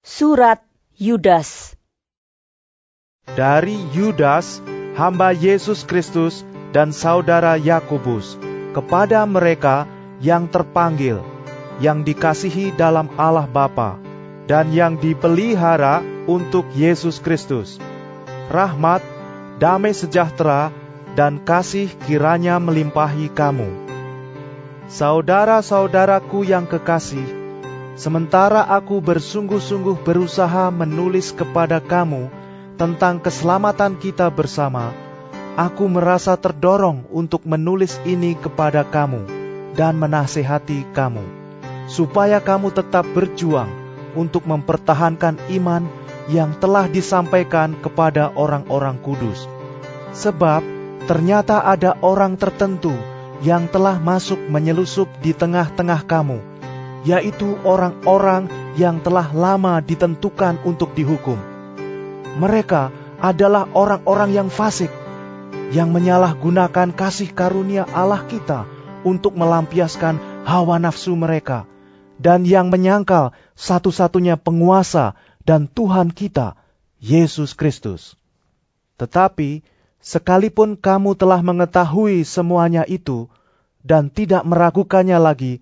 Surat Yudas. Dari Yudas, hamba Yesus Kristus dan saudara Yakobus, kepada mereka yang terpanggil, yang dikasihi dalam Allah Bapa, dan yang dipelihara untuk Yesus Kristus. Rahmat, damai sejahtera, dan kasih kiranya melimpahi kamu. Saudara-saudaraku yang kekasih, sementara aku bersungguh-sungguh berusaha menulis kepada kamu tentang keselamatan kita bersama, aku merasa terdorong untuk menulis ini kepada kamu dan menasihati kamu, supaya kamu tetap berjuang untuk mempertahankan iman yang telah disampaikan kepada orang-orang kudus. Sebab ternyata ada orang tertentu yang telah masuk menyelusup di tengah-tengah kamu, yaitu orang-orang yang telah lama ditentukan untuk dihukum. Mereka adalah orang-orang yang fasik, yang menyalahgunakan kasih karunia Allah kita untuk melampiaskan hawa nafsu mereka, dan yang menyangkal satu-satunya penguasa dan Tuhan kita, Yesus Kristus. Tetapi, sekalipun kamu telah mengetahui semuanya itu, dan tidak meragukannya lagi,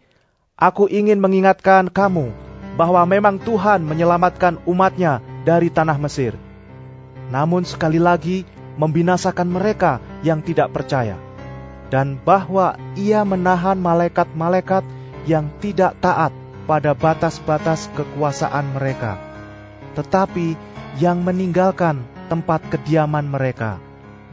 aku ingin mengingatkan kamu bahwa memang Tuhan menyelamatkan umat-Nya dari tanah Mesir. Namun sekali lagi membinasakan mereka yang tidak percaya, dan bahwa Ia menahan malaikat-malaikat yang tidak taat pada batas-batas kekuasaan mereka, tetapi yang meninggalkan tempat kediaman mereka,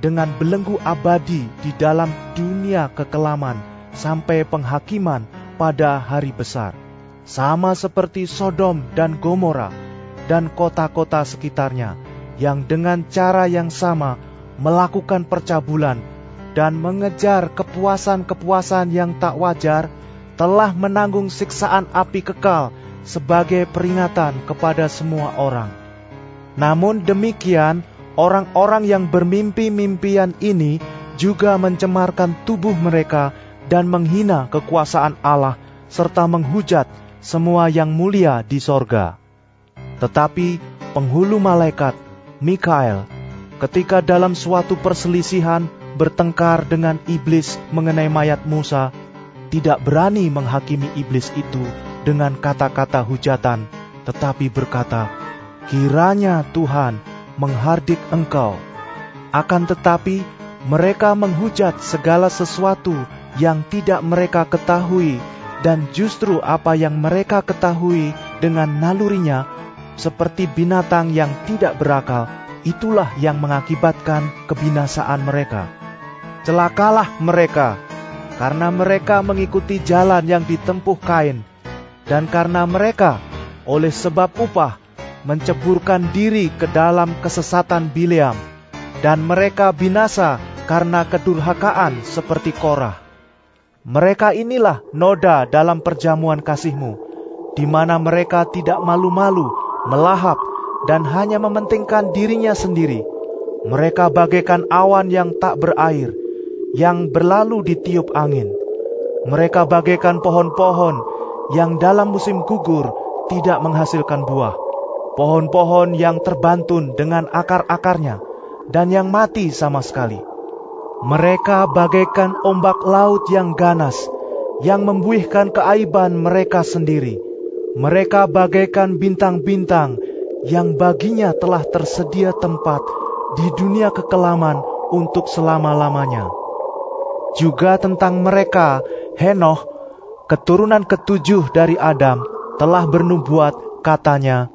dengan belenggu abadi di dalam dunia kekelaman sampai penghakiman pada hari besar, sama seperti Sodom dan Gomora dan kota-kota sekitarnya, yang dengan cara yang sama melakukan percabulan dan mengejar kepuasan-kepuasan yang tak wajar, telah menanggung siksaan api kekal sebagai peringatan kepada semua orang. Namun demikian, orang-orang yang bermimpi-mimpian ini juga mencemarkan tubuh mereka dan menghina kekuasaan Allah, serta menghujat semua yang mulia di sorga. Tetapi penghulu malaikat, Mikael, ketika dalam suatu perselisihan bertengkar dengan iblis mengenai mayat Musa, tidak berani menghakimi iblis itu dengan kata-kata hujatan, tetapi berkata, "Kiranya Tuhan menghardik engkau." Akan tetapi mereka menghujat segala sesuatu yang tidak mereka ketahui, dan justru apa yang mereka ketahui dengan nalurinya, seperti binatang yang tidak berakal, itulah yang mengakibatkan kebinasaan mereka. Celakalah mereka, karena mereka mengikuti jalan yang ditempuh Kain, dan karena mereka, oleh sebab upah, menceburkan diri ke dalam kesesatan Bileam, dan mereka binasa karena kedurhakaan seperti Korah. Mereka inilah noda dalam perjamuan kasih-Mu, di mana mereka tidak malu-malu, melahap, dan hanya mementingkan dirinya sendiri. Mereka bagaikan awan yang tak berair, yang berlalu ditiup angin. Mereka bagaikan pohon-pohon yang dalam musim gugur tidak menghasilkan buah, pohon-pohon yang terbantun dengan akar-akarnya, dan yang mati sama sekali. Mereka bagaikan ombak laut yang ganas, yang membuihkan keaiban mereka sendiri. Mereka bagaikan bintang-bintang yang baginya telah tersedia tempat di dunia kekelaman untuk selama-lamanya. Juga tentang mereka, Henoh, keturunan ketujuh dari Adam, telah bernubuat, katanya,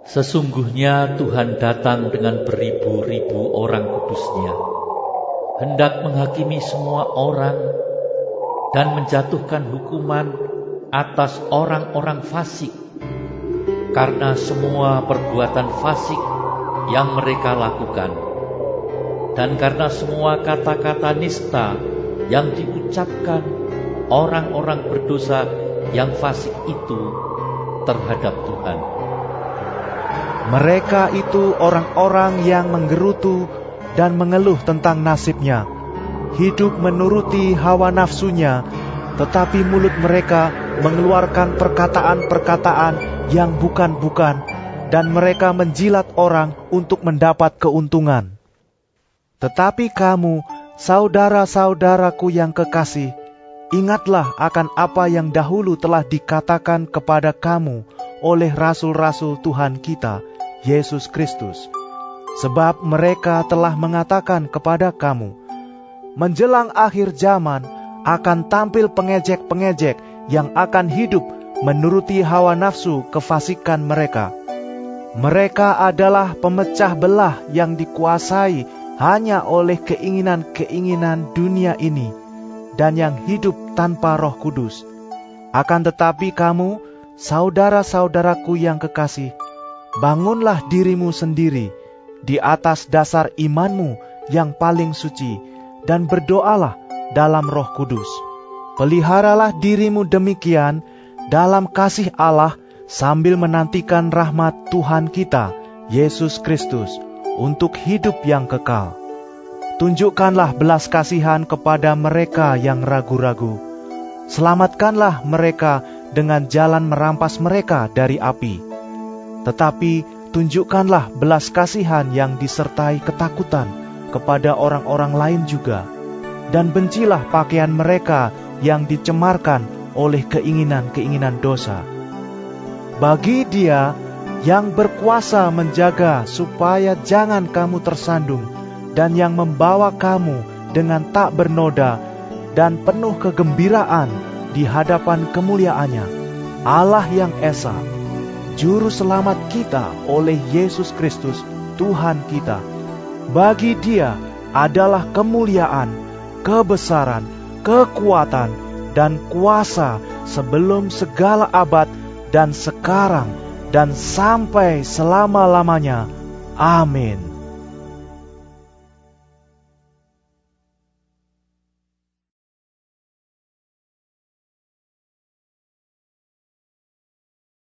"Sesungguhnya Tuhan datang dengan beribu-ribu orang kudus-Nya, hendak menghakimi semua orang dan menjatuhkan hukuman atas orang-orang fasik, karena semua perbuatan fasik yang mereka lakukan, dan karena semua kata-kata nista yang diucapkan orang-orang berdosa yang fasik itu terhadap Tuhan." Mereka itu orang-orang yang menggerutu dan mengeluh tentang nasibnya, hidup menuruti hawa nafsunya, tetapi mulut mereka mengeluarkan perkataan-perkataan yang bukan-bukan dan mereka menjilat orang untuk mendapat keuntungan. Tetapi kamu, saudara-saudaraku yang kekasih, ingatlah akan apa yang dahulu telah dikatakan kepada kamu oleh rasul-rasul Tuhan kita, Yesus Kristus. Sebab mereka telah mengatakan kepada kamu, menjelang akhir zaman akan tampil pengejek-pengejek yang akan hidup menuruti hawa nafsu kefasikan mereka. Mereka adalah pemecah belah yang dikuasai hanya oleh keinginan-keinginan dunia ini dan yang hidup tanpa Roh Kudus. Akan tetapi kamu, saudara-saudaraku yang kekasih, bangunlah dirimu sendiri di atas dasar imanmu yang paling suci, dan berdoalah dalam Roh Kudus. Peliharalah dirimu demikian dalam kasih Allah, sambil menantikan rahmat Tuhan kita, Yesus Kristus, untuk hidup yang kekal. Tunjukkanlah belas kasihan kepada mereka yang ragu-ragu. Selamatkanlah mereka dengan jalan merampas mereka dari api. Tetapi tunjukkanlah belas kasihan yang disertai ketakutan kepada orang-orang lain juga, dan bencilah pakaian mereka yang dicemarkan oleh keinginan-keinginan dosa. Bagi Dia yang berkuasa menjaga supaya jangan kamu tersandung, dan yang membawa kamu dengan tak bernoda dan penuh kegembiraan di hadapan kemuliaannya, Allah yang Esa, Juru Selamat kita oleh Yesus Kristus, Tuhan kita. Bagi Dia adalah kemuliaan, kebesaran, kekuatan, dan kuasa sebelum segala abad dan sekarang dan sampai selama-lamanya. Amin.